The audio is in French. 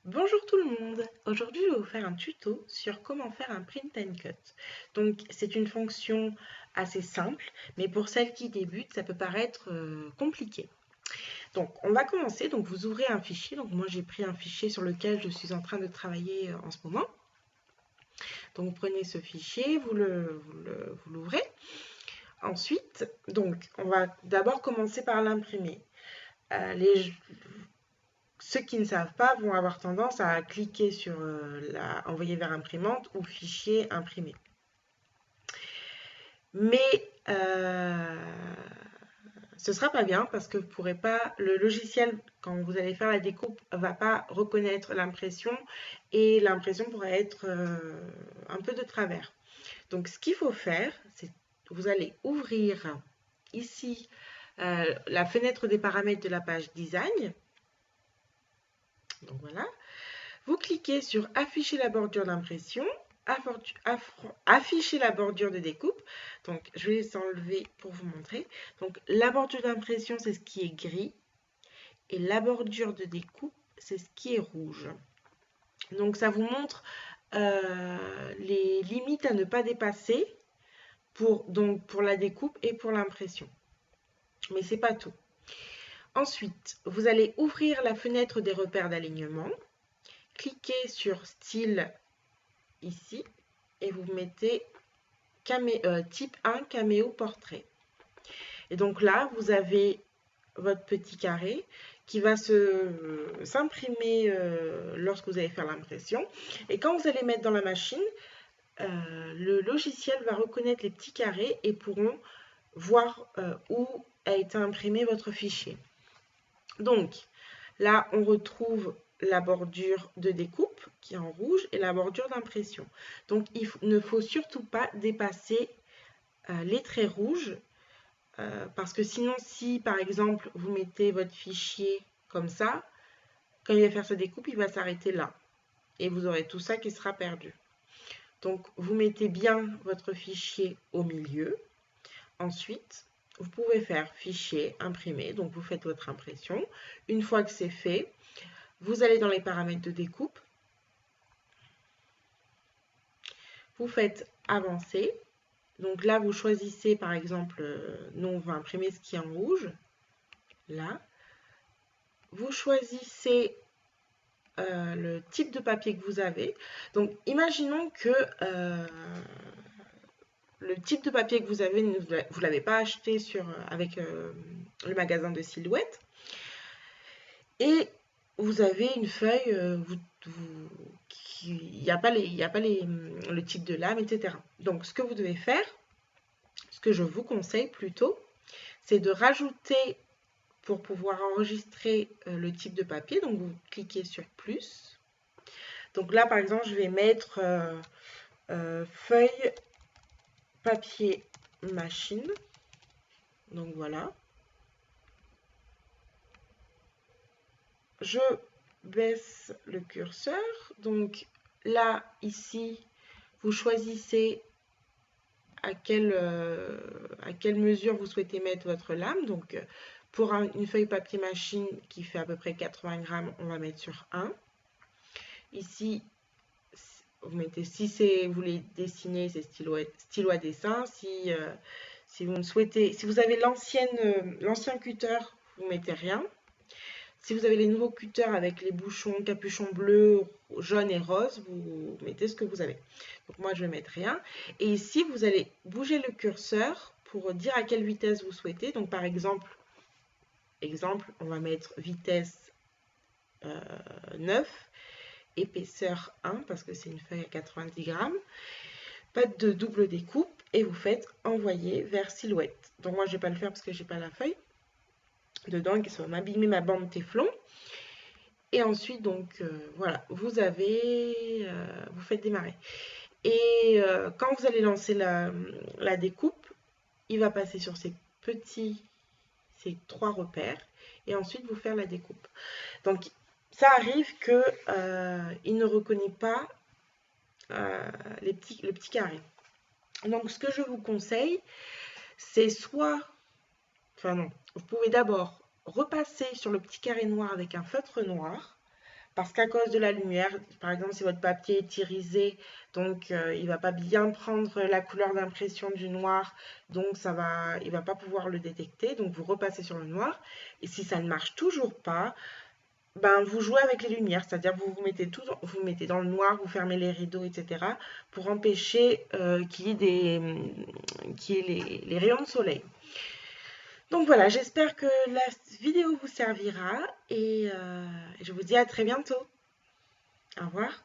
Bonjour tout le monde, aujourd'hui je vais vous faire un tuto sur comment faire un print and cut. Donc c'est une fonction assez simple, mais pour celles qui débutent ça peut paraître compliqué. Donc on va commencer, donc vous ouvrez un fichier, donc moi j'ai pris un fichier sur lequel je suis en train de travailler en ce moment. Donc vous prenez ce fichier, vous l'ouvrez. Ensuite, donc on va d'abord commencer par l'imprimer. Les, Ceux qui ne savent pas vont avoir tendance à cliquer sur envoyer vers imprimante ou fichier imprimé. Mais ce ne sera pas bien parce que vous pourrez pas, le logiciel, quand vous allez faire la découpe, ne va pas reconnaître l'impression et l'impression pourrait être un peu de travers. Donc ce qu'il faut faire, c'est que vous allez ouvrir ici la fenêtre des paramètres de la page design. Donc voilà. Vous cliquez sur afficher la bordure d'impression, afficher la bordure de découpe. Donc je vais les enlever pour vous montrer. Donc la bordure d'impression, c'est ce qui est gris. Et la bordure de découpe, c'est ce qui est rouge. Donc ça vous montre les limites à ne pas dépasser pour la découpe et pour l'impression. Mais c'est pas tout. Ensuite, vous allez ouvrir la fenêtre des repères d'alignement. Cliquez sur style ici et vous mettez type 1 caméo portrait. Et donc là, vous avez votre petit carré qui va s'imprimer lorsque vous allez faire l'impression. Et quand vous allez mettre dans la machine, le logiciel va reconnaître les petits carrés et pourront voir où a été imprimé votre fichier. Donc là, on retrouve la bordure de découpe qui est en rouge et la bordure d'impression. Donc il ne faut surtout pas dépasser les traits rouges parce que sinon si par exemple vous mettez votre fichier comme ça, quand il va faire sa découpe, il va s'arrêter là et vous aurez tout ça qui sera perdu. Donc vous mettez bien votre fichier au milieu. Ensuite, vous pouvez faire fichier, imprimer, donc vous faites votre impression. Une fois que c'est fait, vous allez dans les paramètres de découpe, vous faites avancer. Donc là, vous choisissez par exemple, nous on va imprimer ce qui est en rouge, là. Vous choisissez le type de papier que vous avez. Donc imaginons que le type de papier que vous avez, vous ne l'avez pas acheté avec le magasin de Silhouette. Et vous avez une feuille, il n'y a pas, le type de lame, etc. Donc, ce que vous devez faire, ce que je vous conseille plutôt, c'est de rajouter, pour pouvoir enregistrer le type de papier, donc vous cliquez sur plus. Donc là, par exemple, je vais mettre feuille, papier, machine. Donc voilà. Je baisse le curseur. Donc là, ici, vous choisissez à quelle mesure vous souhaitez mettre votre lame. Donc pour une feuille papier machine qui fait à peu près 80 grammes, on va mettre sur 1. Ici, vous mettez, si vous voulez dessiner, c'est stylo à dessin. Si vous avez l'ancien cutter, vous mettez rien. Si vous avez les nouveaux cutters avec les bouchons, capuchons bleus, jaunes et roses, vous mettez ce que vous avez. Donc moi, je vais mettre rien. Et ici, vous allez bouger le curseur pour dire à quelle vitesse vous souhaitez. Donc par exemple, on va mettre vitesse 9, épaisseur 1, parce que c'est une feuille à 90 grammes. Pas de double découpe et vous faites envoyer vers Silhouette. Donc moi, je ne vais pas le faire parce que je n'ai pas la feuille dedans qui va m'abîmer ma bande téflon. Et ensuite, donc, voilà, vous faites démarrer. Et quand vous allez lancer la découpe, il va passer sur ces 3 repères, et ensuite vous faire la découpe. Donc, ça arrive qu'il ne reconnaît pas le petit carré. Donc, ce que je vous conseille, c'est enfin non, vous pouvez d'abord repasser sur le petit carré noir avec un feutre noir, parce qu'à cause de la lumière, par exemple, si votre papier est irisé, donc il ne va pas bien prendre la couleur d'impression du noir, donc il ne va pas pouvoir le détecter, donc vous repassez sur le noir. Et si ça ne marche toujours pas, ben, vous jouez avec les lumières, c'est-à-dire vous vous mettez dans le noir, vous fermez les rideaux, etc. pour empêcher qu'il y ait les rayons de soleil. Donc voilà, j'espère que la vidéo vous servira et je vous dis à très bientôt. Au revoir.